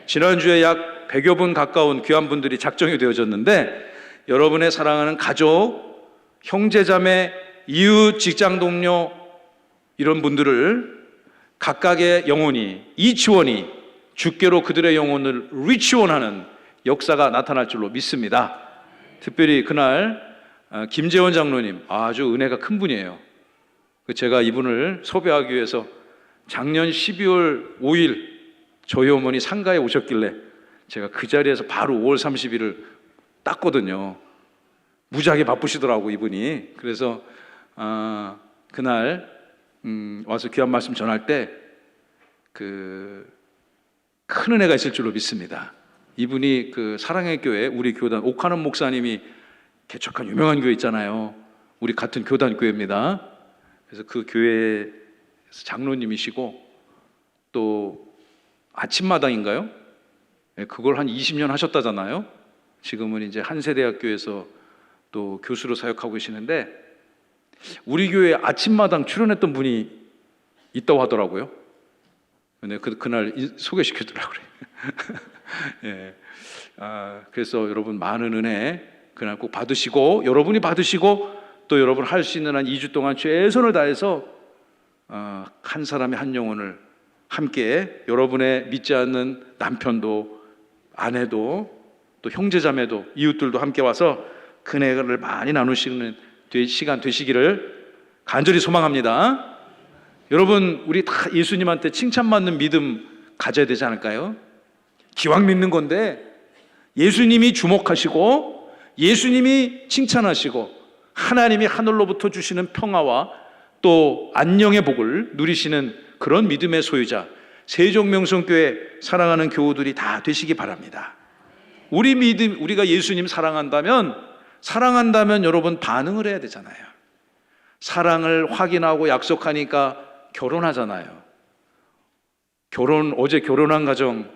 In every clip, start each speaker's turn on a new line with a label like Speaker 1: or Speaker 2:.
Speaker 1: 지난주에 약 100여 분 가까운 귀한 분들이 작정이 되어졌는데, 여러분의 사랑하는 가족, 형제자매, 이웃, 직장 동료, 이런 분들을 각각의 영혼이, 이치원이 주께로 그들의 영혼을 리치원하는 역사가 나타날 줄로 믿습니다. 특별히 그날 김재원 장로님, 아주 은혜가 큰 분이에요. 제가 이분을 섭외하기 위해서 작년 12월 5일 저희 어머니 상가에 오셨길래 제가 그 자리에서 바로 5월 30일을 땄거든요. 무지하게 바쁘시더라고 이분이. 그래서 그날 와서 귀한 말씀 전할 때 큰 은혜가 있을 줄로 믿습니다. 이분이 사랑의 교회, 우리 교단 옥하는 목사님이 개척한 유명한 교회 있잖아요. 우리 같은 교단 교회입니다. 그래서 그 교회에서 장로님이시고, 또 아침마당인가요? 그걸 한 20년 하셨다잖아요. 지금은 이제 한세대학교에서 또 교수로 사역하고 계시는데, 우리 교회에 아침마당 출연했던 분이 있다고 하더라고요. 근데 그날 소개시켜주려고 그래요. 예. 그래서 여러분 많은 은혜 그날 꼭 받으시고, 여러분이 받으시고, 또 여러분 할 수 있는 한 2주 동안 최선을 다해서 한 사람의 한 영혼을 함께, 여러분의 믿지 않는 남편도 아내도 또 형제자매도 이웃들도 함께 와서 은혜를 많이 나누시는 시간 되시기를 간절히 소망합니다. 여러분, 우리 다 예수님한테 칭찬받는 믿음 가져야 되지 않을까요? 기왕 믿는 건데 예수님이 주목하시고 예수님이 칭찬하시고 하나님이 하늘로부터 주시는 평화와 또 안녕의 복을 누리시는 그런 믿음의 소유자, 세종명성교회 사랑하는 교우들이 다 되시기 바랍니다. 우리가 예수님 사랑한다면 여러분 반응을 해야 되잖아요. 사랑을 확인하고 약속하니까 결혼하잖아요. 어제 결혼한 가정,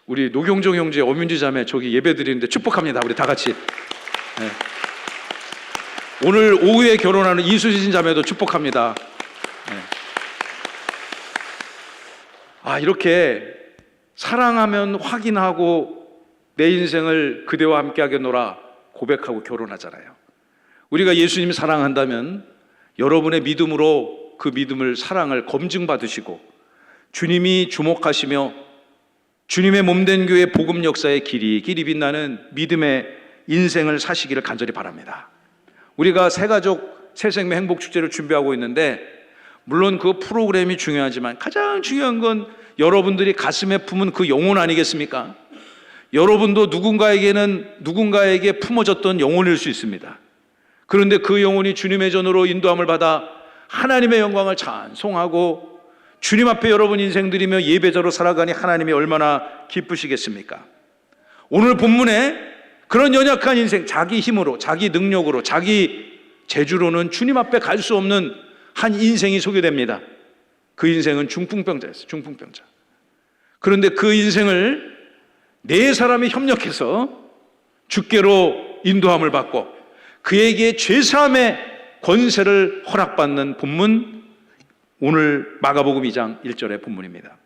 Speaker 1: 우리 노경정 형제, 엄윤지 자매 저기 예배 드리는데 축복합니다. 우리 다 같이. 네. 오늘 오후에 결혼하는 이수진 자매도 축복합니다. 네. 이렇게 사랑하면 확인하고 내 인생을 그대와 함께 하겠노라 고백하고 결혼하잖아요. 우리가 예수님 사랑한다면 여러분의 믿음으로 그 믿음을, 사랑을 검증받으시고 주님이 주목하시며 주님의 몸된 교회 복음 역사의 길이 빛나는 믿음의 인생을 사시기를 간절히 바랍니다. 우리가 새가족 새생명 행복축제를 준비하고 있는데, 물론 그 프로그램이 중요하지만 가장 중요한 건 여러분들이 가슴에 품은 그 영혼 아니겠습니까? 여러분도 누군가에게 품어졌던 영혼일 수 있습니다. 그런데 그 영혼이 주님의 전으로 인도함을 받아 하나님의 영광을 찬송하고 주님 앞에 여러분 인생 드리며 예배자로 살아가니 하나님이 얼마나 기쁘시겠습니까? 오늘 본문에 그런 연약한 인생, 자기 힘으로, 자기 능력으로, 자기 재주로는 주님 앞에 갈 수 없는 한 인생이 소개됩니다. 그 인생은 중풍병자였어요. 중풍병자. 그런데 그 인생을 네 사람이 협력해서 주께로 인도함을 받고 그에게 죄사함의 권세를 허락받는 본문, 오늘 마가복음 2장 1절의 본문입니다.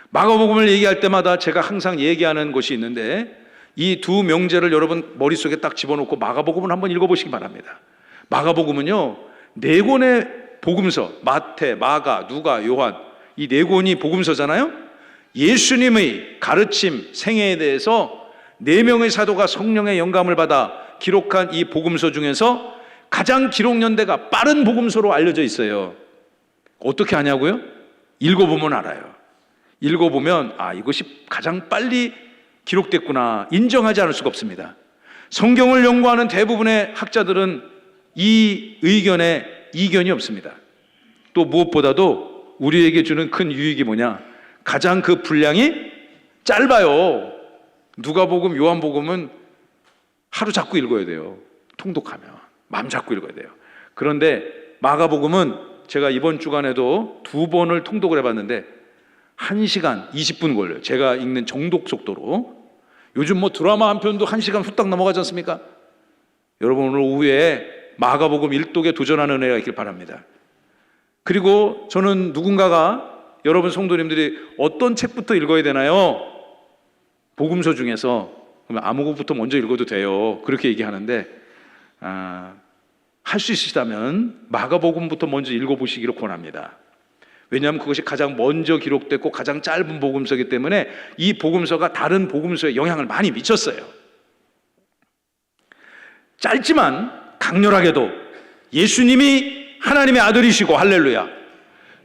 Speaker 1: 마가복음을 얘기할 때마다 제가 항상 얘기하는 것이 있는데, 이 두 명제를 여러분 머릿속에 딱 집어넣고 마가복음을 한번 읽어보시기 바랍니다. 마가복음은요, 네 권의 복음서, 마태, 마가, 누가, 요한, 이 네 권이 복음서잖아요. 예수님의 가르침, 생애에 대해서 네 명의 사도가 성령의 영감을 받아 기록한 이 복음서 중에서 가장 기록 연대가 빠른 복음서로 알려져 있어요. 어떻게 하냐고요? 읽어보면 알아요. 읽어보면 이것이 가장 빨리 기록됐구나 인정하지 않을 수가 없습니다. 성경을 연구하는 대부분의 학자들은 이 의견에 이견이 없습니다. 또 무엇보다도 우리에게 주는 큰 유익이 뭐냐? 가장 그 분량이 짧아요. 누가복음, 요한복음은 하루 잡고 읽어야 돼요. 통독하면 마음 잡고 읽어야 돼요. 그런데 마가복음은 제가 이번 주간에도 2번을 통독을 해봤는데 1시간 20분 걸려요. 제가 읽는 정독 속도로. 요즘 드라마 한 편도 1시간 후딱 넘어가지 않습니까? 여러분 오늘 오후에 마가복음 1독에 도전하는 은혜가 있길 바랍니다. 그리고 저는 누군가가 여러분 성도님들이 어떤 책부터 읽어야 되나요? 복음서 중에서. 그러면 아무 것부터 먼저 읽어도 돼요. 그렇게 얘기하는데 할 수 있으시다면 마가복음부터 먼저 읽어보시기를 권합니다. 왜냐하면 그것이 가장 먼저 기록됐고 가장 짧은 복음서이기 때문에 이 복음서가 다른 복음서에 영향을 많이 미쳤어요. 짧지만 강렬하게도 예수님이 하나님의 아들이시고, 할렐루야,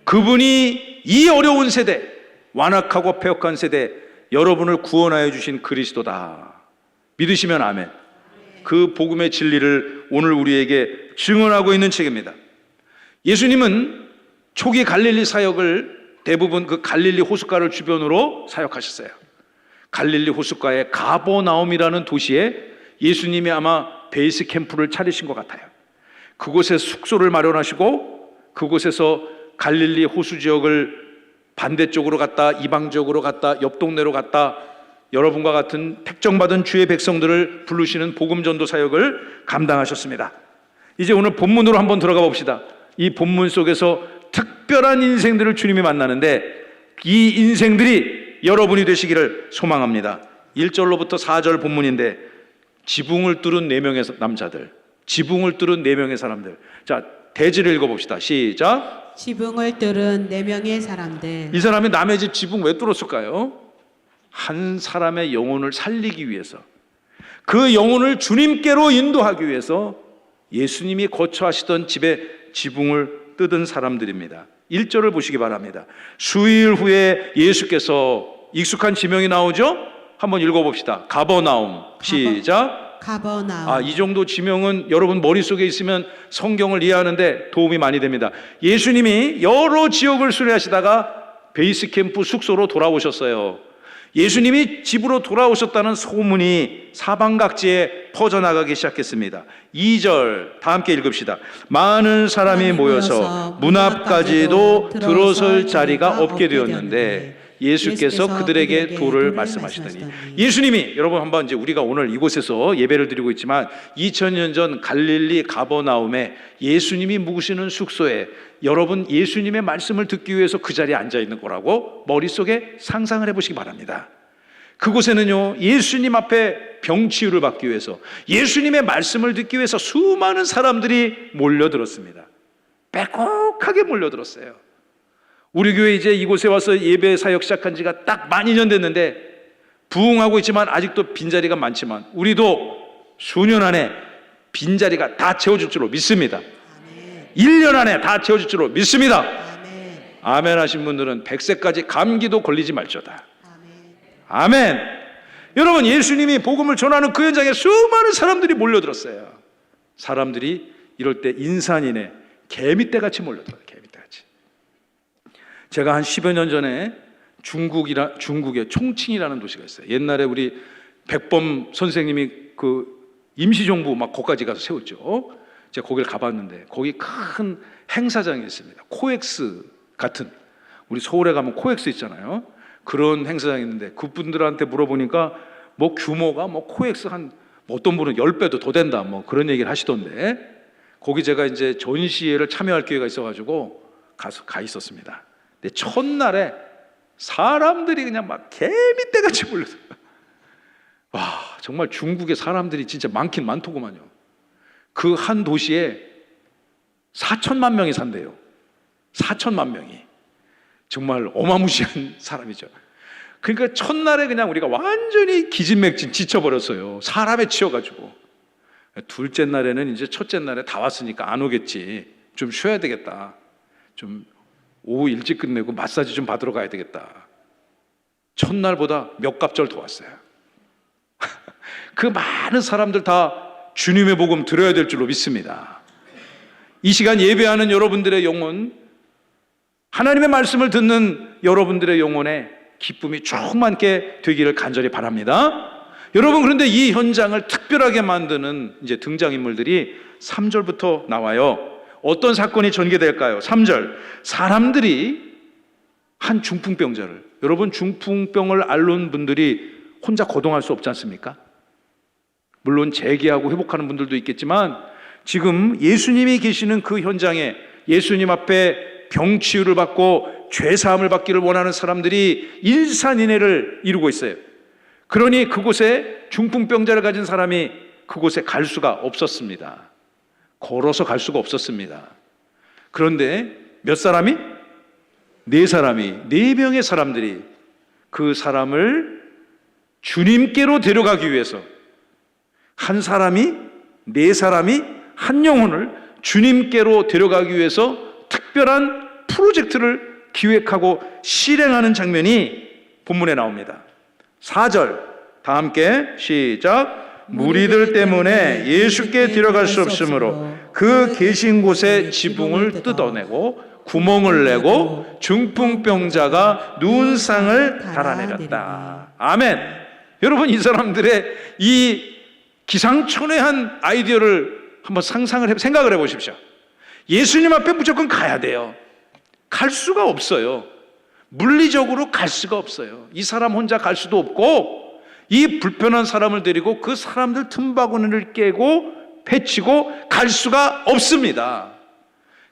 Speaker 1: 그분이 이 어려운 세대, 완악하고 패역한 세대 여러분을 구원하여 주신 그리스도다 믿으시면 아멘. 그 복음의 진리를 오늘 우리에게 증언하고 있는 책입니다. 예수님은 초기 갈릴리 사역을 대부분 그 갈릴리 호숫가를 주변으로 사역하셨어요. 갈릴리 호숫가의 가버나움이라는 도시에 예수님이 아마 베이스 캠프를 차리신 것 같아요. 그곳에 숙소를 마련하시고 그곳에서 갈릴리 호수 지역을 반대쪽으로 갔다 이방 지역으로 갔다 옆 동네로 갔다 여러분과 같은 택정받은 주의 백성들을 부르시는 복음전도 사역을 감당하셨습니다. 이제 오늘 본문으로 한번 들어가 봅시다. 이 본문 속에서 특별한 인생들을 주님이 만나는데 이 인생들이 여러분이 되시기를 소망합니다. 1절로부터 4절 본문인데 지붕을 뚫은 4명의 남자들, 지붕을 뚫은 4명의 사람들. 자, 대지를 읽어봅시다. 시작.
Speaker 2: 지붕을 뚫은 4명의 사람들.
Speaker 1: 이 사람이 남의 집 지붕 왜 뚫었을까요? 한 사람의 영혼을 살리기 위해서, 그 영혼을 주님께로 인도하기 위해서 예수님이 거처하시던 집의 지붕을 뜯은 사람들입니다. 1절을 보시기 바랍니다. 수일 후에 예수께서, 익숙한 지명이 나오죠? 한번 읽어봅시다. 가버나움. 시작.
Speaker 2: 가버나움.
Speaker 1: 이 정도 지명은 여러분 머릿속에 있으면 성경을 이해하는데 도움이 많이 됩니다. 예수님이 여러 지역을 순회하시다가 베이스 캠프 숙소로 돌아오셨어요. 예수님이 집으로 돌아오셨다는 소문이 사방각지에 퍼져나가기 시작했습니다. 2절 다 함께 읽읍시다. 많은 사람이 모여서 문 앞까지도 들어설 자리가 없게 되었는데 예수께서 그들에게 도를 말씀하시더니, 예수님이, 여러분 한번 이제 우리가 오늘 이곳에서 예배를 드리고 있지만 2000년 전 갈릴리 가버나움에 예수님이 묵으시는 숙소에 여러분 예수님의 말씀을 듣기 위해서 그 자리에 앉아 있는 거라고 머릿속에 상상을 해보시기 바랍니다. 그곳에는요, 예수님 앞에 병치유를 받기 위해서, 예수님의 말씀을 듣기 위해서 수많은 사람들이 몰려들었습니다. 빼곡하게 몰려들었어요. 우리 교회 이제 이곳에 와서 예배 사역 시작한 지가 딱 만 2년 됐는데 부흥하고 있지만 아직도 빈자리가 많지만 우리도 수년 안에 빈자리가 다 채워질 줄로 믿습니다.
Speaker 2: 아멘.
Speaker 1: 1년 안에 다 채워질 줄로 믿습니다.
Speaker 2: 아멘.
Speaker 1: 아멘 하신 분들은 100세까지 감기도 걸리지 말죠다.
Speaker 2: 아멘.
Speaker 1: 아멘. 여러분, 예수님이 복음을 전하는 그 현장에 수많은 사람들이 몰려들었어요. 사람들이 이럴 때 인산이네 개미떼같이 몰려들어요. 개미떼같이. 제가 한 10여 년 전에 중국의 총칭이라는 도시가 있어요. 옛날에 우리 백범 선생님이 그 임시정부 막 거기까지 가서 세웠죠. 제가 거기를 가봤는데 거기 큰 행사장이 있습니다. 코엑스 같은, 우리 서울에 가면 코엑스 있잖아요. 그런 행사장이 있는데 그분들한테 물어보니까 뭐 규모가 뭐 코엑스 한 어떤 분은 10배도 더 된다 뭐 그런 얘기를 하시던데, 거기 제가 이제 전시회를 참여할 기회가 있어가지고 가 있었습니다. 근데 첫날에 사람들이 그냥 막 개미떼같이 몰려서, 와, 정말 중국에 사람들이 진짜 많긴 많더구만요. 그 한 도시에 4천만 명이 산대요. 4천만 명이. 정말 어마무시한 사람이죠. 그러니까 첫날에 그냥 우리가 완전히 기진맥진 지쳐버렸어요. 사람에 치여가지고. 둘째 날에는 이제 첫째 날에 다 왔으니까 안 오겠지. 좀 쉬어야 되겠다. 좀 오후 일찍 끝내고 마사지 좀 받으러 가야 되겠다. 첫날보다 몇 갑절 더 왔어요. 그 많은 사람들 다 주님의 복음 들어야 될 줄로 믿습니다. 이 시간 예배하는 여러분들의 영혼, 하나님의 말씀을 듣는 여러분들의 영혼에 기쁨이 충만게 되기를 간절히 바랍니다. 여러분, 그런데 이 현장을 특별하게 만드는 이제 등장인물들이 3절부터 나와요. 어떤 사건이 전개될까요? 3절. 사람들이 한 중풍병자를, 여러분 중풍병을 앓는 분들이 혼자 거동할 수 없지 않습니까? 물론 재기하고 회복하는 분들도 있겠지만 지금 예수님이 계시는 그 현장에 예수님 앞에 병치유를 받고 죄사함을 받기를 원하는 사람들이 일산인해를 이루고 있어요. 그러니 그곳에 중풍병자를 가진 사람이 그곳에 갈 수가 없었습니다. 걸어서 갈 수가 없었습니다. 그런데 몇 사람이? 네 명의 사람들이 그 사람을 주님께로 데려가기 위해서 한 사람이, 네 사람이 한 영혼을 주님께로 데려가기 위해서 특별한 프로젝트를 기획하고 실행하는 장면이 본문에 나옵니다. 4절 다 함께 시작. 무리들 때문에 예수께 데려갈 수 없으므로 그 계신 곳에 지붕을 뜯어내고 구멍을 내고 중풍병자가 누운 상을 달아내렸다. 아멘. 여러분, 이 사람들의 이 기상천외한 아이디어를 한번 생각을 해보십시오. 예수님 앞에 무조건 가야 돼요. 갈 수가 없어요. 물리적으로 갈 수가 없어요. 이 사람 혼자 갈 수도 없고, 이 불편한 사람을 데리고 그 사람들 틈바구니를 깨고 패치고 갈 수가 없습니다.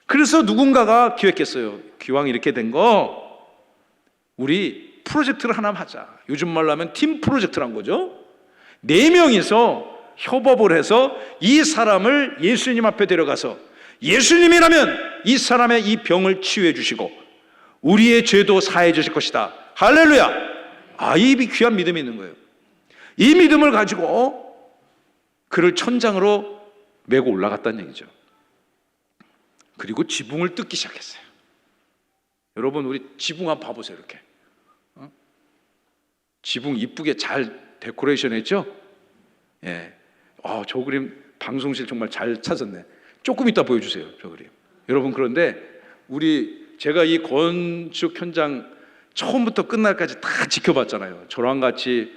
Speaker 1: 그래서 누군가가 기획했어요. 기왕 이렇게 된 거 우리 프로젝트를 하나 하자. 요즘 말로 하면 팀 프로젝트란 거죠. 4명이서 협업을 해서 이 사람을 예수님 앞에 데려가서 예수님이라면 이 사람의 이 병을 치유해 주시고 우리의 죄도 사해 주실 것이다. 할렐루야. 이 귀한 믿음이 있는 거예요. 이 믿음을 가지고 그를 천장으로 메고 올라갔다는 얘기죠. 그리고 지붕을 뜯기 시작했어요. 여러분, 우리 지붕 한번 봐보세요. 이렇게 지붕 이쁘게 잘 데코레이션 했죠? 예. 저 그림 방송실 정말 잘 찾았네. 조금 이따 보여주세요. 저 그림. 여러분, 그런데 제가 이 건축 현장 처음부터 끝날까지 다 지켜봤잖아요. 저랑 같이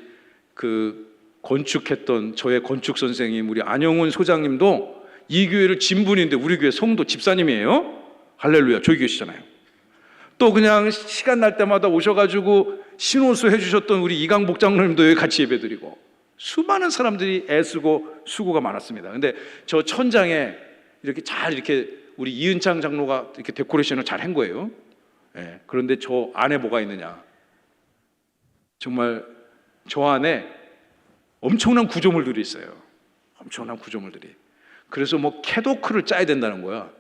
Speaker 1: 그 건축했던 저의 건축 선생님 우리 안영훈 소장님도 이 교회를 진분인데 우리 교회 성도 집사님이에요. 할렐루야. 저희 계시잖아요. 또 그냥 시간 날 때마다 오셔가지고 신호수 해주셨던 우리 이강복 장로님도 여기 같이 예배드리고 수많은 사람들이 애쓰고 수고가 많았습니다. 근데 저 천장에 이렇게 우리 이은창 장로가 이렇게 데코레이션을 잘 한 거예요. 예. 그런데 저 안에 뭐가 있느냐? 정말 저 안에 엄청난 구조물들이 있어요. 엄청난 구조물들이. 그래서 뭐 캐도크를 짜야 된다는 거야.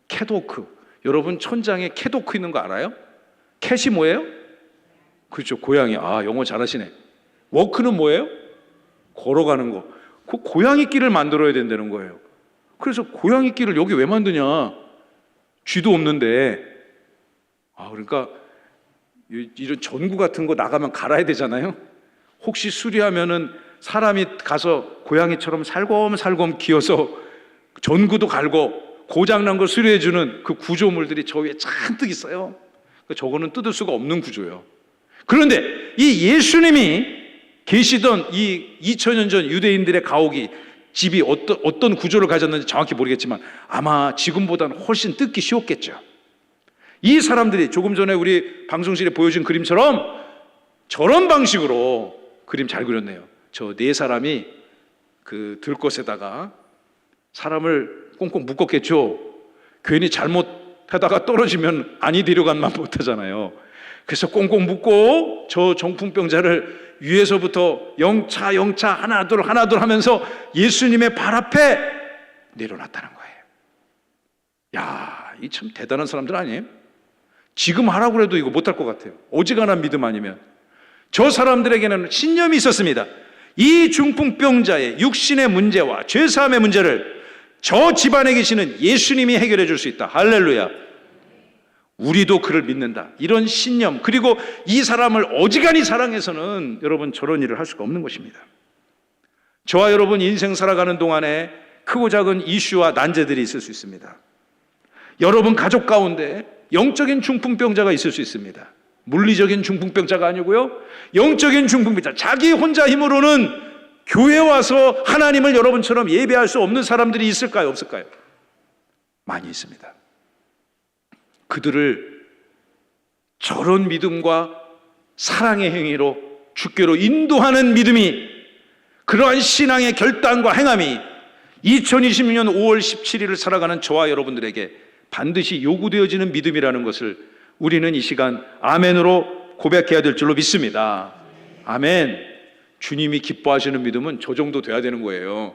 Speaker 1: 캐도크. 여러분, 천장에 캐도크 있는 거 알아요? 캣이 뭐예요? 그렇죠, 고양이. 영어 잘하시네. 워크는 뭐예요? 걸어가는 거. 그 고양이 길을 만들어야 된다는 거예요. 그래서 고양이 길을 여기 왜 만드냐? 쥐도 없는데. 그러니까 이런 전구 같은 거 나가면 갈아야 되잖아요. 혹시 수리하면은 사람이 가서 고양이처럼 살검살검 기어서 전구도 갈고 고장난 걸 수리해주는 그 구조물들이 저 위에 잔뜩 있어요. 저거는 뜯을 수가 없는 구조예요. 그런데 이 예수님이 계시던 이 2000년 전 유대인들의 가옥이 집이 어떤 구조를 가졌는지 정확히 모르겠지만 아마 지금보다는 훨씬 뜯기 쉬웠겠죠. 이 사람들이 조금 전에 우리 방송실에 보여준 그림처럼 저런 방식으로 그림 잘 그렸네요. 저 4사람이 그 들것에다가 사람을 꽁꽁 묶었겠죠. 괜히 잘못하다가 떨어지면 안이 데려간만 못하잖아요. 그래서 꽁꽁 묶고 저 정풍병자를 위에서부터 영차 하나 둘 하면서 예수님의 발 앞에 내려놨다는 거예요. 이 참 대단한 사람들 아니에요? 지금 하라고 해도 이거 못할 것 같아요. 어지간한 믿음 아니면. 저 사람들에게는 신념이 있었습니다. 이 중풍병자의 육신의 문제와 죄사함의 문제를 저 집안에 계시는 예수님이 해결해 줄 수 있다. 할렐루야. 우리도 그를 믿는다. 이런 신념, 그리고 이 사람을 어지간히 사랑해서는 여러분 저런 일을 할 수가 없는 것입니다. 저와 여러분 인생 살아가는 동안에 크고 작은 이슈와 난제들이 있을 수 있습니다. 여러분 가족 가운데 영적인 중풍병자가 있을 수 있습니다. 물리적인 중풍병자가 아니고요, 영적인 중풍병자. 자기 혼자 힘으로는 교회 와서 하나님을 여러분처럼 예배할 수 없는 사람들이 있을까요? 없을까요? 많이 있습니다. 그들을 저런 믿음과 사랑의 행위로 주께로 인도하는 믿음이, 그러한 신앙의 결단과 행함이 2026년 5월 17일을 살아가는 저와 여러분들에게 반드시 요구되어지는 믿음이라는 것을 우리는 이 시간 아멘으로 고백해야 될 줄로 믿습니다. 아멘. 주님이 기뻐하시는 믿음은 저 정도 돼야 되는 거예요.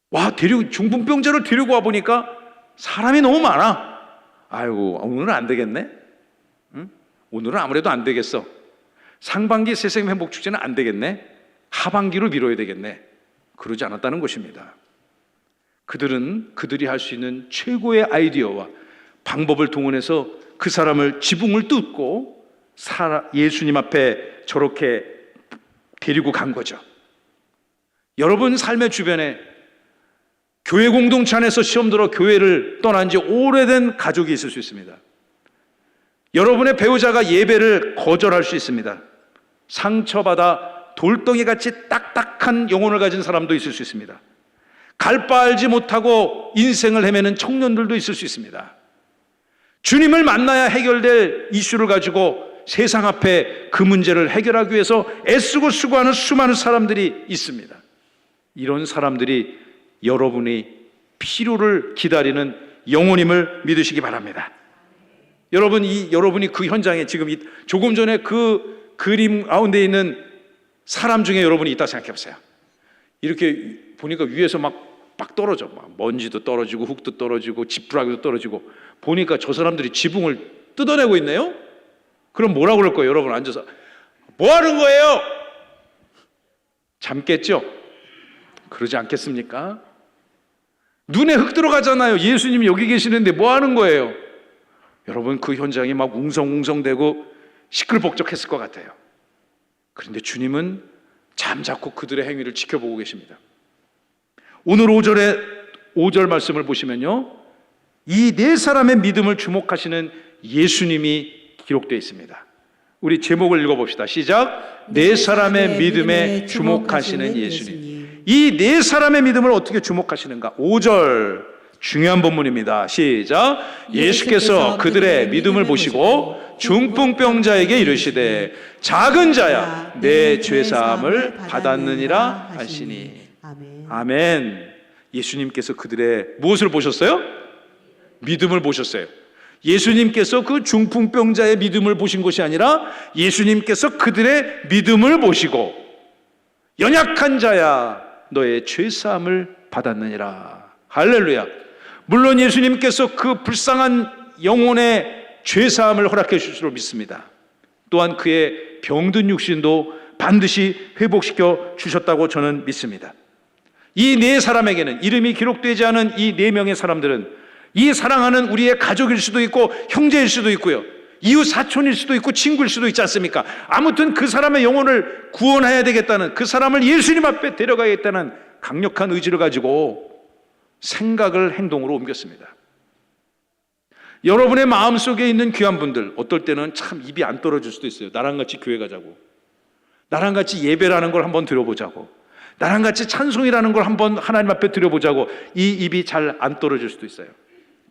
Speaker 1: 와, 중풍병자를 데리고 와 보니까 사람이 너무 많아. 아이고, 오늘은 안 되겠네. 응? 오늘은 아무래도 안 되겠어. 상반기 새생명 행복축제는 안 되겠네. 하반기로 미뤄야 되겠네. 그러지 않았다는 것입니다. 그들이 할 수 있는 최고의 아이디어와 방법을 동원해서 그 사람을 지붕을 뚫고 예수님 앞에 저렇게 데리고 간 거죠. 여러분 삶의 주변에 교회 공동체 안에서 시험 들어 교회를 떠난 지 오래된 가족이 있을 수 있습니다. 여러분의 배우자가 예배를 거절할 수 있습니다. 상처받아 돌덩이같이 딱딱한 영혼을 가진 사람도 있을 수 있습니다. 갈 바 알지 못하고 인생을 헤매는 청년들도 있을 수 있습니다. 주님을 만나야 해결될 이슈를 가지고 세상 앞에 그 문제를 해결하기 위해서 애쓰고 수고하는 수많은 사람들이 있습니다. 이런 사람들이 여러분이 필요를 기다리는 영혼임을 믿으시기 바랍니다. 여러분이 그 현장에 지금 조금 전에 그 그림 가운데 있는 사람 중에 여러분이 있다 생각해 보세요. 이렇게 보니까 위에서 막 떨어져. 막 먼지도 떨어지고 흙도 떨어지고 지푸라기도 떨어지고 보니까 저 사람들이 지붕을 뜯어내고 있네요. 그럼 뭐라고 그럴 거예요? 여러분 앉아서 뭐 하는 거예요? 잠겠죠? 그러지 않겠습니까? 눈에 흙 들어가잖아요. 예수님이 여기 계시는데 뭐 하는 거예요? 여러분 그 현장이 막 웅성웅성대고 시끌벅적했을 것 같아요. 그런데 주님은 잠자코 그들의 행위를 지켜보고 계십니다. 오늘 5절 말씀을 보시면요, 이 네 사람의 믿음을 주목하시는 예수님이 기록되어 있습니다. 우리 제목을 읽어봅시다. 시작. 네 사람의 믿음에 주목하시는 예수님. 이 네 사람의 믿음을 어떻게 주목하시는가? 5절 중요한 본문입니다. 시작. 예수께서 그들의 믿음을 보시고 중풍병자에게 이르시되 작은 자야 내 죄사함을 받았느니라 하시니. 아멘. 예수님께서 그들의 무엇을 보셨어요? 믿음을 보셨어요. 예수님께서 그 중풍병자의 믿음을 보신 것이 아니라 예수님께서 그들의 믿음을 보시고 연약한 자야 너의 죄사함을 받았느니라. 할렐루야. 물론 예수님께서 그 불쌍한 영혼의 죄사함을 허락해 주실 줄 믿습니다. 또한 그의 병든 육신도 반드시 회복시켜 주셨다고 저는 믿습니다. 이 네 사람에게는, 이름이 기록되지 않은 이 네 명의 사람들은 이 사랑하는 우리의 가족일 수도 있고 형제일 수도 있고요, 이웃 사촌일 수도 있고 친구일 수도 있지 않습니까? 아무튼 그 사람의 영혼을 구원해야 되겠다는, 그 사람을 예수님 앞에 데려가야겠다는 강력한 의지를 가지고 생각을 행동으로 옮겼습니다. 여러분의 마음속에 있는 귀한 분들, 어떨 때는 참 입이 안 떨어질 수도 있어요. 나랑 같이 교회 가자고, 나랑 같이 예배라는 걸 한번 들어보자고, 나랑 같이 찬송이라는 걸 한번 하나님 앞에 드려보자고 이 입이 잘 안 떨어질 수도 있어요.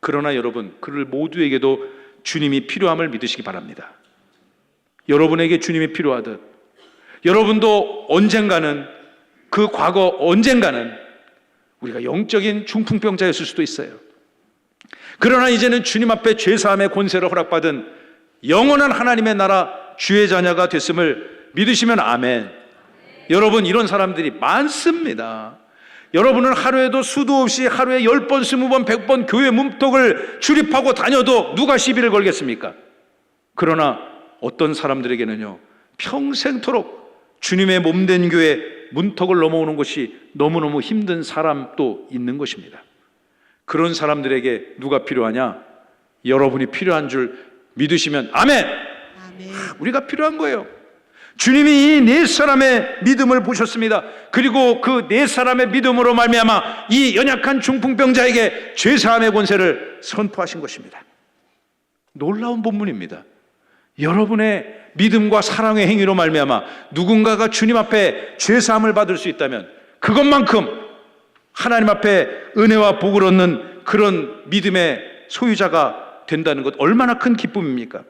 Speaker 1: 그러나 여러분, 그들 모두에게도 주님이 필요함을 믿으시기 바랍니다. 여러분에게 주님이 필요하듯 여러분도 언젠가는, 그 과거 언젠가는 우리가 영적인 중풍병자였을 수도 있어요. 그러나 이제는 주님 앞에 죄사함의 권세를 허락받은 영원한 하나님의 나라 주의 자녀가 됐음을 믿으시면 아멘. 여러분, 이런 사람들이 많습니다. 여러분은 하루에도 수도 없이 하루에 10번, 20번, 100번 교회 문턱을 출입하고 다녀도 누가 시비를 걸겠습니까? 그러나 어떤 사람들에게는요, 평생토록 주님의 몸된 교회 문턱을 넘어오는 것이 너무너무 힘든 사람도 있는 것입니다. 그런 사람들에게 누가 필요하냐? 여러분이 필요한 줄 믿으시면 아멘!
Speaker 2: 아멘.
Speaker 1: 우리가 필요한 거예요. 주님이 이 네 사람의 믿음을 보셨습니다. 그리고 그 네 사람의 믿음으로 말미암아 이 연약한 중풍병자에게 죄사함의 권세를 선포하신 것입니다. 놀라운 본문입니다. 여러분의 믿음과 사랑의 행위로 말미암아 누군가가 주님 앞에 죄사함을 받을 수 있다면 그것만큼 하나님 앞에 은혜와 복을 얻는 그런 믿음의 소유자가 된다는 것, 얼마나 큰 기쁨입니까?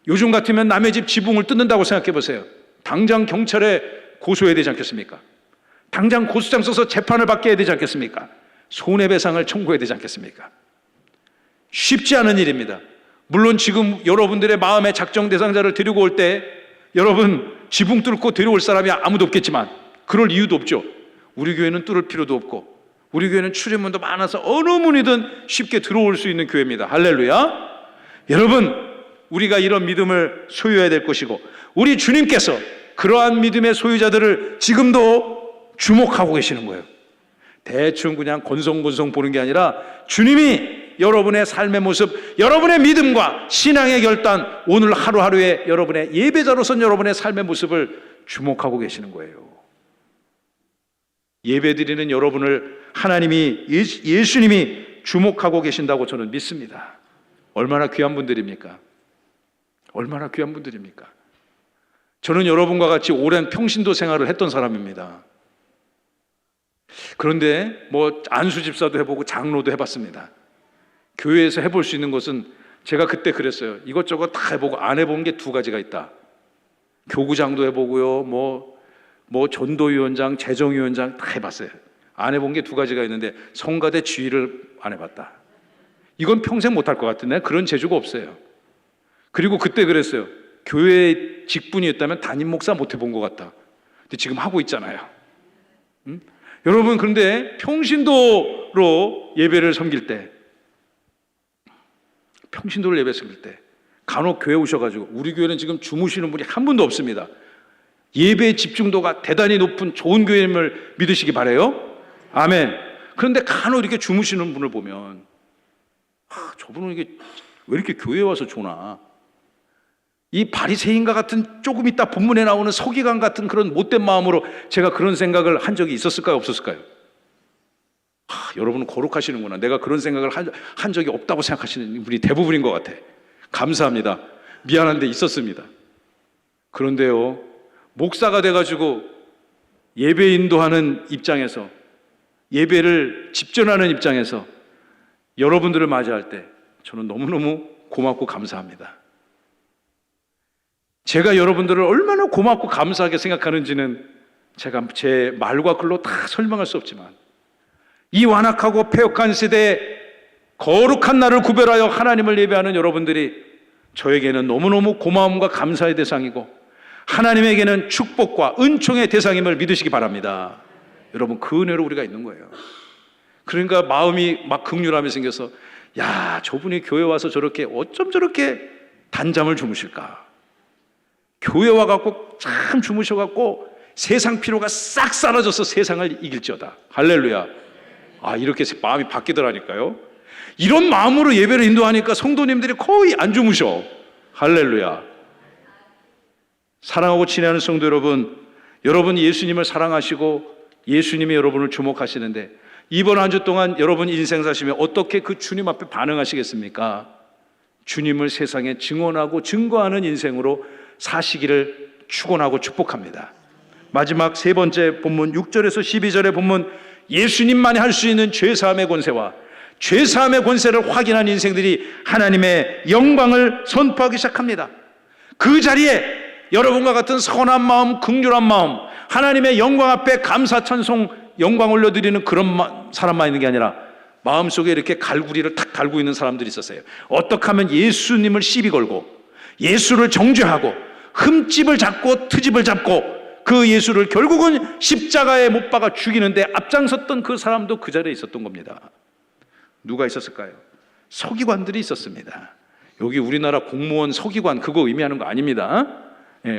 Speaker 1: 요즘 같으면 남의 집 지붕을 뜯는다고 생각해 보세요. 당장 경찰에 고소해야 되지 않겠습니까? 당장 고소장 써서 재판을 받게 해야 되지 않겠습니까? 손해배상을 청구해야 되지 않겠습니까? 쉽지 않은 일입니다. 물론 지금 여러분들의 마음의 작정 대상자를 데리고 올 때 여러분 지붕 뚫고 데려올 사람이 아무도 없겠지만 그럴 이유도 없죠. 우리 교회는 뚫을 필요도 없고 우리 교회는 출입문도 많아서 어느 문이든 쉽게 들어올 수 있는 교회입니다. 할렐루야. 여러분, 우리가 이런 믿음을 소유해야 될 것이고 우리 주님께서 그러한 믿음의 소유자들을 지금도 주목하고 계시는 거예요. 대충 그냥 건성건성 보는 게 아니라 주님이 여러분의 삶의 모습, 여러분의 믿음과 신앙의 결단, 오늘 하루하루의 여러분의 예배자로선 여러분의 삶의 모습을 주목하고 계시는 거예요. 예배드리는 여러분을 하나님이, 예수님이 주목하고 계신다고 저는 믿습니다. 얼마나 귀한 분들입니까? 얼마나 귀한 분들입니까? 저는 여러분과 같이 오랜 평신도 생활을 했던 사람입니다. 그런데 안수집사도 해보고 장로도 해봤습니다. 교회에서 해볼 수 있는 것은 제가 그때 그랬어요. 이것저것 다 해보고 안 해본 게 두 가지가 있다. 교구장도 해보고요, 전도위원장, 재정위원장 다 해봤어요. 안 해본 게 두 가지가 있는데 성가대 지휘를 안 해봤다. 이건 평생 못할 것 같은데 그런 재주가 없어요. 그리고 그때 그랬어요. 교회 직분이 있다면 담임 목사 못 해본 것 같다. 근데 지금 하고 있잖아요. 여러분, 그런데 평신도로 예배를 섬길 때, 평신도를 예배 섬길 때 간혹 교회 오셔가지고, 우리 교회는 지금 주무시는 분이 한 분도 없습니다. 예배의 집중도가 대단히 높은 좋은 교회임을 믿으시기 바라요. 아멘. 그런데 간혹 이렇게 주무시는 분을 보면 저분은 이게 왜 이렇게 교회에 와서 조나, 이 바리새인과 같은 조금 있다 본문에 나오는 서기관 같은 그런 못된 마음으로 제가 그런 생각을 한 적이 있었을까요, 없었을까요? 여러분은 거룩하시는구나. 내가 그런 생각을 한 적이 없다고 생각하시는 분이 대부분인 것 같아. 감사합니다. 미안한데 있었습니다. 그런데요, 목사가 돼가지고 예배 인도하는 입장에서, 예배를 집전하는 입장에서 여러분들을 맞이할 때 저는 너무너무 고맙고 감사합니다. 제가 여러분들을 얼마나 고맙고 감사하게 생각하는지는 제가 제 말과 글로 다 설명할 수 없지만, 이 완악하고 패역한 시대에 거룩한 날을 구별하여 하나님을 예배하는 여러분들이 저에게는 너무너무 고마움과 감사의 대상이고 하나님에게는 축복과 은총의 대상임을 믿으시기 바랍니다. 여러분, 그 은혜로 우리가 있는 거예요. 그러니까 마음이 막 긍휼함이 생겨서, 야, 저분이 교회 와서 저렇게 어쩜 저렇게 단잠을 주무실까? 교회 와갖고 참 주무셔갖고 세상 피로가 싹 사라져서 세상을 이길지어다. 할렐루야. 이렇게 마음이 바뀌더라니까요. 이런 마음으로 예배를 인도하니까 성도님들이 거의 안 주무셔. 할렐루야. 사랑하고 친애하는 성도 여러분, 여러분이 예수님을 사랑하시고 예수님이 여러분을 주목하시는데, 이번 한 주 동안 여러분 인생 사시면 어떻게 그 주님 앞에 반응하시겠습니까? 주님을 세상에 증언하고 증거하는 인생으로 사시기를 축원하고 축복합니다. 마지막 세 번째 본문 6절에서 12절의 본문, 예수님만이 할 수 있는 죄사함의 권세와 죄사함의 권세를 확인한 인생들이 하나님의 영광을 선포하기 시작합니다. 그 자리에 여러분과 같은 선한 마음, 긍휼한 마음, 하나님의 영광 앞에 감사 찬송 영광 올려드리는 그런 사람만 있는 게 아니라 마음속에 이렇게 갈구리를 탁 갈고 있는 사람들이 있었어요. 어떻게 하면 예수님을 시비 걸고 예수를 정죄하고 흠집을 잡고 트집을 잡고 그 예수를 결국은 십자가에 못 박아 죽이는데 앞장섰던 그 사람도 그 자리에 있었던 겁니다. 누가 있었을까요? 서기관들이 있었습니다. 여기 우리나라 공무원 서기관 그거 의미하는 거 아닙니다.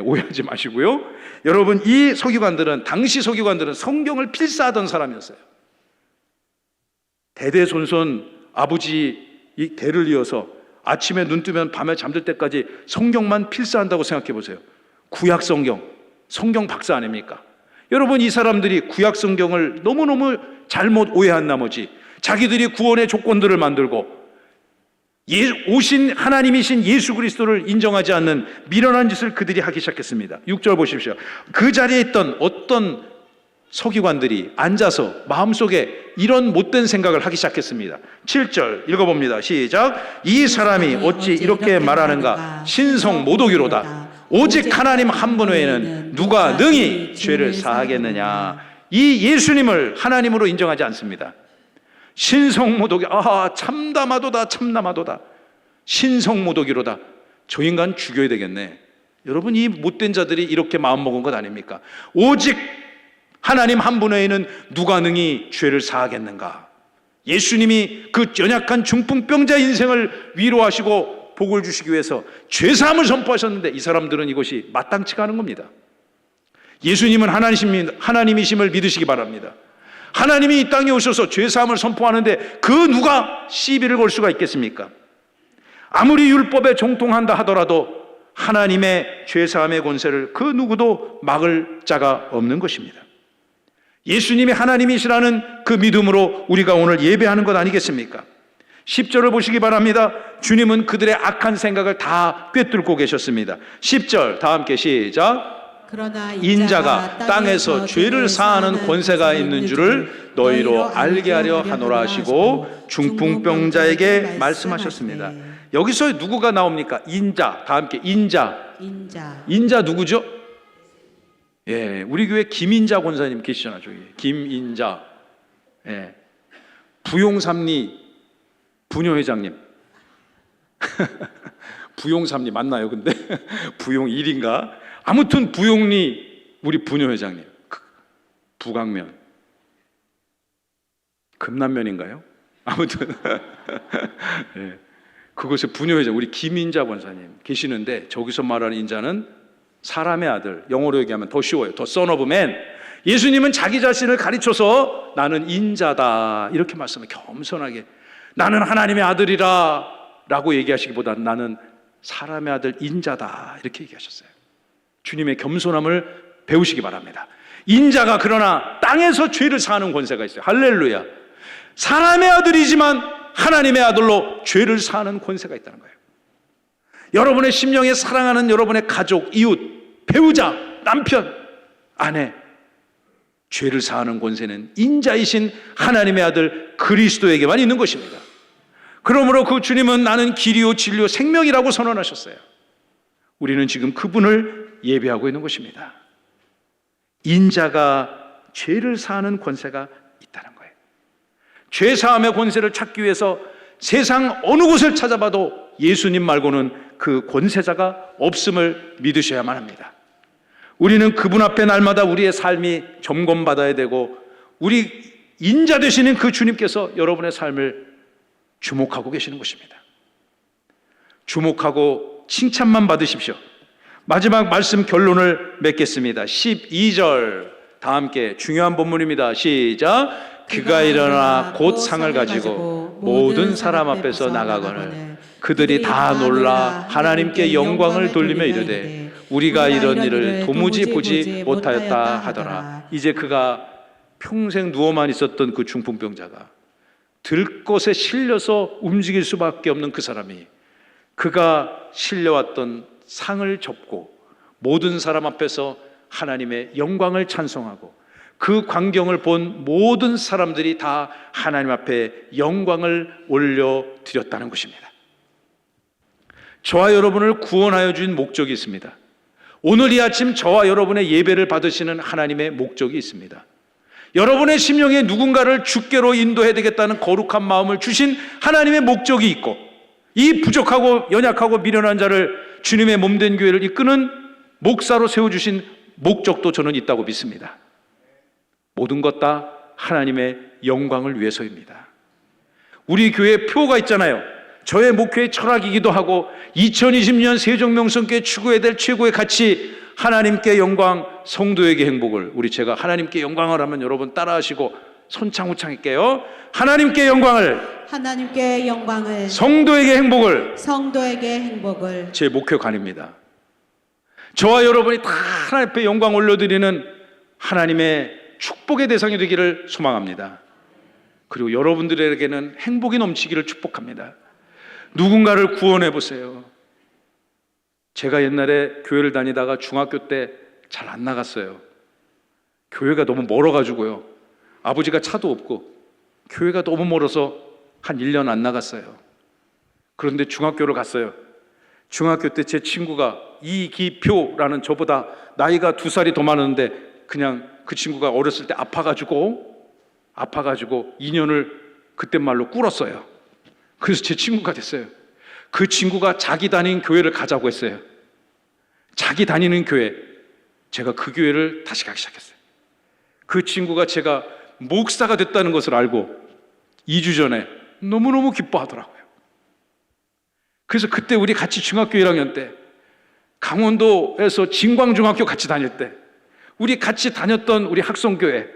Speaker 1: 오해하지 마시고요. 여러분, 이 서기관들은, 당시 서기관들은 성경을 필사하던 사람이었어요. 대대손손 아버지 이 대를 이어서 아침에 눈 뜨면 밤에 잠들 때까지 성경만 필사한다고 생각해 보세요. 구약 성경, 성경 박사 아닙니까? 여러분, 이 사람들이 구약 성경을 너무너무 잘못 오해한 나머지 자기들이 구원의 조건들을 만들고 오신 하나님이신 예수 그리스도를 인정하지 않는 미련한 짓을 그들이 하기 시작했습니다. 6절 보십시오. 그 자리에 있던 어떤 서기관들이 앉아서 마음속에 이런 못된 생각을 하기 시작했습니다. 7절 읽어봅니다. 시작. 이 사람이 어찌 이렇게 말하는가? 신성 모독이로다. 오직 하나님 한 분 외에는 누가 능히 죄를 사하겠느냐. 이 예수님을 하나님으로 인정하지 않습니다. 신성모독이 참담하도다 참담하도다 신성모독이로다. 저 인간 죽여야 되겠네. 여러분, 이 못된 자들이 이렇게 마음먹은 것 아닙니까? 오직 하나님 한 분 외에는 누가 능히 죄를 사하겠는가? 예수님이 그 연약한 중풍병자 인생을 위로하시고 복을 주시기 위해서 죄사함을 선포하셨는데 이 사람들은 이것이 마땅치가 않은 겁니다. 예수님은 하나님이심을 믿으시기 바랍니다. 하나님이 이 땅에 오셔서 죄사함을 선포하는데 그 누가 시비를 걸 수가 있겠습니까? 아무리 율법에 정통한다 하더라도 하나님의 죄사함의 권세를 그 누구도 막을 자가 없는 것입니다. 예수님이 하나님이시라는 그 믿음으로 우리가 오늘 예배하는 것 아니겠습니까? 10절을 보시기 바랍니다. 주님은 그들의 악한 생각을 다 꿰뚫고 계셨습니다. 10절 다 함께 시작.
Speaker 2: 그러나
Speaker 1: 인자가 땅에서 죄를 사하는 권세가 있는 줄을 너희로 알게 하려 하노라 하시고 중풍병자에게 말씀하셨습니다. 여기서 누구가 나옵니까? 인자. 다 함께 인자. 인자 누구죠? 예, 우리 교회 김인자 권사님 계시잖아요. 저기 김인자. 예, 부용삼리 부녀회장님. 부용삼리 맞나요? 근데 부용 1인가? 아무튼 부용리 우리 부녀회장님. 부강면 금남면인가요? 아무튼 예, 그곳에 부녀회장 우리 김인자 권사님 계시는데, 저기서 말하는 인자는 사람의 아들, 영어로 얘기하면 더 쉬워요. 더 son of man. 예수님은 자기 자신을 가르쳐서 나는 인자다 이렇게 말씀을 겸손하게, 나는 하나님의 아들이라 라고 얘기하시기보다 나는 사람의 아들 인자다 이렇게 얘기하셨어요. 주님의 겸손함을 배우시기 바랍니다. 인자가 그러나 땅에서 죄를 사하는 권세가 있어요. 할렐루야. 사람의 아들이지만 하나님의 아들로 죄를 사하는 권세가 있다는 거예요. 여러분의 심령에 사랑하는 여러분의 가족, 이웃, 배우자, 남편, 아내, 죄를 사하는 권세는 인자이신 하나님의 아들 그리스도에게만 있는 것입니다. 그러므로 그 주님은 나는 길이요 진리요 생명이라고 선언하셨어요. 우리는 지금 그분을 예배하고 있는 것입니다. 인자가 죄를 사하는 권세가 있다는 거예요. 죄 사함의 권세를 찾기 위해서 세상 어느 곳을 찾아봐도 예수님 말고는 그 권세자가 없음을 믿으셔야만 합니다. 우리는 그분 앞에 날마다 우리의 삶이 점검받아야 되고, 우리 인자 되시는 그 주님께서 여러분의 삶을 주목하고 계시는 것입니다. 주목하고 칭찬만 받으십시오. 마지막 말씀 결론을 맺겠습니다. 12절 다 함께 중요한 본문입니다. 시작. 그가 일어나 곧 상을 가지고 모든 사람 앞에서 나가거늘 그들이 다 놀라 하나님께 영광을 돌리며 이르되 우리가 이런 일을 도무지 보지 못하였다 하더라. 이제 그가 평생 누워만 있었던 그 중풍병자가 들것에 실려서 움직일 수밖에 없는 그 사람이, 그가 실려왔던 상을 접고 모든 사람 앞에서 하나님의 영광을 찬송하고, 그 광경을 본 모든 사람들이 다 하나님 앞에 영광을 올려드렸다는 것입니다. 저와 여러분을 구원하여 준 목적이 있습니다. 오늘 이 아침 저와 여러분의 예배를 받으시는 하나님의 목적이 있습니다. 여러분의 심령에 누군가를 주께로 인도해야 되겠다는 거룩한 마음을 주신 하나님의 목적이 있고, 이 부족하고 연약하고 미련한 자를 주님의 몸된 교회를 이끄는 목사로 세워주신 목적도 저는 있다고 믿습니다. 모든 것 다 하나님의 영광을 위해서입니다. 우리 교회에 표가 있잖아요. 저의 목회의 철학이기도 하고 2020년 세종명성교회 추구해야 될 최고의 가치, 하나님께 영광, 성도에게 행복을. 제가 하나님께 영광을 하면 여러분 따라하시고 손창우창할게요. 하나님께 영광을, 성도에게 행복을, 제 목회관입니다. 저와 여러분이 다 하나님 앞에 영광 올려드리는 하나님의 축복의 대상이 되기를 소망합니다. 그리고 여러분들에게는 행복이 넘치기를 축복합니다. 누군가를 구원해 보세요. 제가 옛날에 교회를 다니다가 중학교 때 잘 안 나갔어요. 교회가 너무 멀어가지고요. 아버지가 차도 없고 교회가 너무 멀어서 한 1년 안 나갔어요. 그런데 중학교를 갔어요. 중학교 때 제 친구가 이기표라는 저보다 나이가 2살이 더 많았는데, 그냥 그 친구가 어렸을 때 아파가지고 2년을 그때 말로 꿇었어요. 그래서 제 친구가 됐어요. 그 친구가 자기 다니는 교회를 가자고 했어요. 자기 다니는 교회, 제가 그 교회를 다시 가기 시작했어요. 그 친구가 제가 목사가 됐다는 것을 알고 2주 전에 너무너무 기뻐하더라고요. 그래서 그때 우리 같이 중학교 1학년 때 강원도에서 진광중학교 같이 다닐 때 우리 같이 다녔던 우리 학성교회,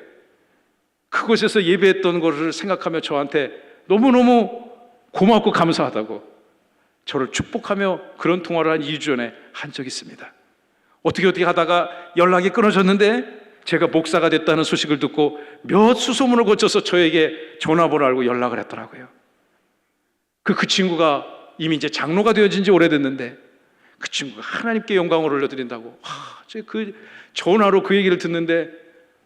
Speaker 1: 그곳에서 예배했던 것을 생각하며 저한테 너무너무 고맙고 감사하다고 저를 축복하며 그런 통화를 한 2주 전에 한 적이 있습니다. 어떻게 하다가 연락이 끊어졌는데 제가 목사가 됐다는 소식을 듣고 몇 수소문을 거쳐서 저에게 전화번호를 알고 연락을 했더라고요. 그 친구가 이미 이제 장로가 되어진 지 오래됐는데 그 친구가 하나님께 영광을 올려드린다고, 제가 그 전화로 그 얘기를 듣는데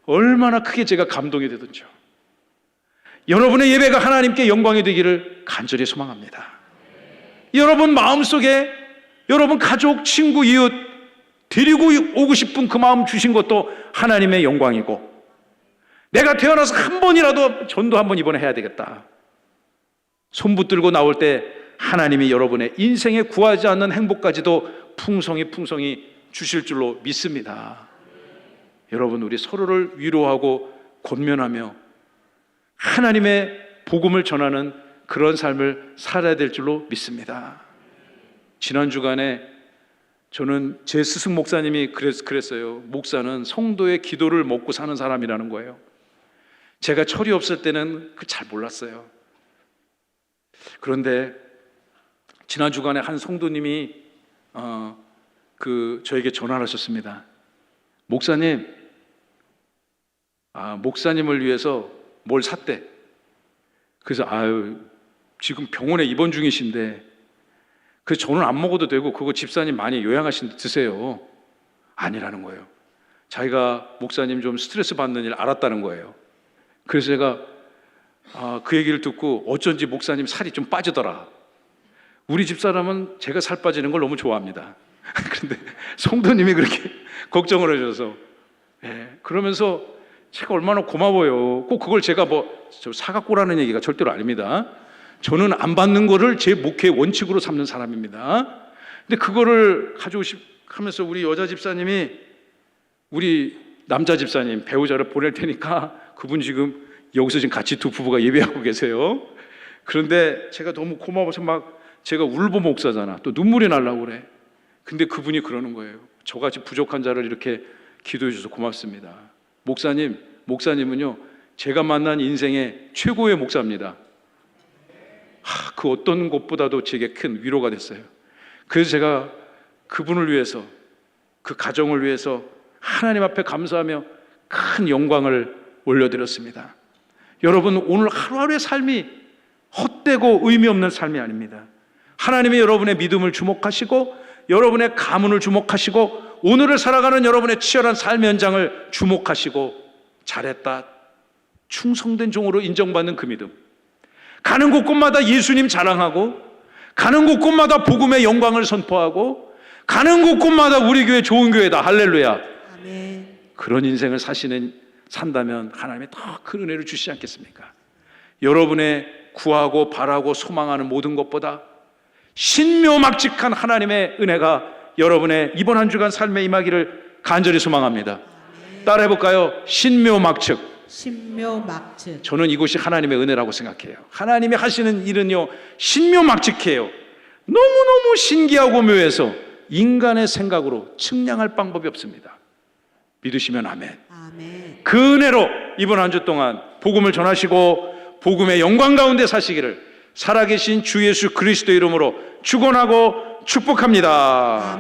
Speaker 1: 얼마나 크게 제가 감동이 되던지요. 여러분의 예배가 하나님께 영광이 되기를 간절히 소망합니다. 여러분 마음속에 여러분 가족, 친구, 이웃 데리고 오고 싶은 그 마음 주신 것도 하나님의 영광이고, 내가 태어나서 한 번이라도 전도 한 번 이번에 해야 되겠다, 손 붙들고 나올 때 하나님이 여러분의 인생에 구하지 않는 행복까지도 풍성히 주실 줄로 믿습니다. 여러분, 우리 서로를 위로하고 권면하며 하나님의 복음을 전하는 그런 삶을 살아야 될 줄로 믿습니다. 지난 주간에 저는 제 스승 목사님이 그랬어요. 목사는 성도의 기도를 먹고 사는 사람이라는 거예요. 제가 철이 없을 때는 잘 몰랐어요. 그런데 지난 주간에 한 성도님이 저에게 전화를 하셨습니다. 목사님, 목사님을 위해서 뭘 샀대. 그래서 지금 병원에 입원 중이신데 그래서 저는 안 먹어도 되고 그거 집사님 많이 요양하신 데 드세요. 아니라는 거예요. 자기가 목사님 좀 스트레스 받는 일 알았다는 거예요. 그래서 제가 그 얘기를 듣고 어쩐지 목사님 살이 좀 빠지더라. 우리 집사람은 제가 살 빠지는 걸 너무 좋아합니다. 그런데 성도님이 그렇게 걱정을 해줘서, 그러면서 제가 얼마나 고마워요. 꼭 그걸 제가 사갖고라는 얘기가 절대로 아닙니다. 저는 안 받는 거를 제 목회의 원칙으로 삼는 사람입니다. 근데 그거를 하면서 우리 여자 집사님이 우리 남자 집사님 배우자를 보낼 테니까 그분 지금 여기서 지금 같이 두 부부가 예배하고 계세요. 그런데 제가 너무 고마워서 제가 울보 목사잖아. 또 눈물이 날라고 그래. 근데 그분이 그러는 거예요. 저같이 부족한 자를 이렇게 기도해 주셔서 고맙습니다. 목사님은요, 제가 만난 인생의 최고의 목사입니다. 그 어떤 것보다도 제게 큰 위로가 됐어요. 그래서 제가 그분을 위해서, 그 가정을 위해서 하나님 앞에 감사하며 큰 영광을 올려드렸습니다. 여러분, 오늘 하루하루의 삶이 헛되고 의미 없는 삶이 아닙니다. 하나님이 여러분의 믿음을 주목하시고 여러분의 가문을 주목하시고 오늘을 살아가는 여러분의 치열한 삶의 현장을 주목하시고 잘했다, 충성된 종으로 인정받는 그 믿음, 가는 곳곳마다 예수님 자랑하고 가는 곳곳마다 복음의 영광을 선포하고 가는 곳곳마다 우리 교회 좋은 교회다, 할렐루야,
Speaker 2: 아멘.
Speaker 1: 그런 인생을 산다면 하나님이 더 큰 은혜를 주시지 않겠습니까? 여러분의 구하고 바라고 소망하는 모든 것보다 신묘막직한 하나님의 은혜가 여러분의 이번 한 주간 삶에 임하기를 간절히 소망합니다. 따라해볼까요? 신묘막측.
Speaker 2: 신묘막측.
Speaker 1: 저는 이곳이 하나님의 은혜라고 생각해요. 하나님이 하시는 일은요, 신묘막측해요. 너무너무 신기하고 묘해서 인간의 생각으로 측량할 방법이 없습니다. 믿으시면 아멘.
Speaker 2: 아멘.
Speaker 1: 그 은혜로 이번 한 주 동안 복음을 전하시고 복음의 영광 가운데 사시기를 살아계신 주 예수 그리스도 이름으로 축원하고 축복합니다.